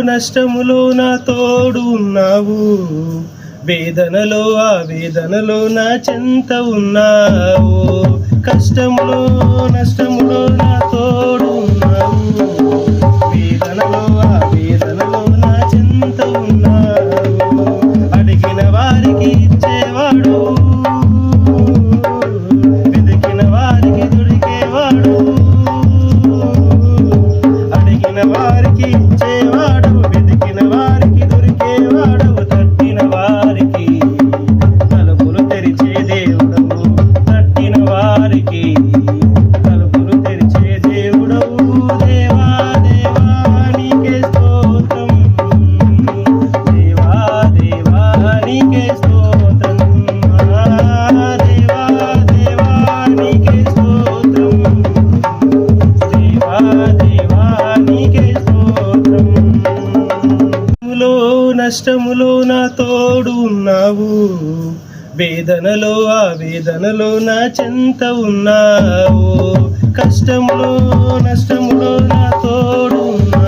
నష్టములో నా తోడు ఉన్నావు, వేదనలో ఆ వేదనలో నా చెంత ఉన్నావు. కష్టములో నష్టములో నా తోడు ఉన్నావు, వేదనలో ఆ వేదనలో నా చెంత ఉన్నావు. అడిగిన వారికి ఇచ్చేవాడు, వెతికిన వారికి దొరికేవాడు. అడిగిన వారికి ఇచ్చేవాడు, వెతికిన వారికి దొరికేవాడు. తట్టిన వారికి తలుపులు తెరిచే దేవుడవు, తట్టిన వారికి తలుపులు తెరిచే దేవుడవు. దేవా దేవా నీకే స్తోత్రం, దేవా దేవా నీకే స్తోత్రం, దేవా దేవా నీకే స్తోత్రం, దేవా దేవా నీకే స్తోత్రం. నష్టములో నా తోడు ఉన్నావు, వేదనలో ఆ వేదనలో నా చెంత ఉన్నావు. కష్టములో నష్టములో నా తోడు ఉన్నావు.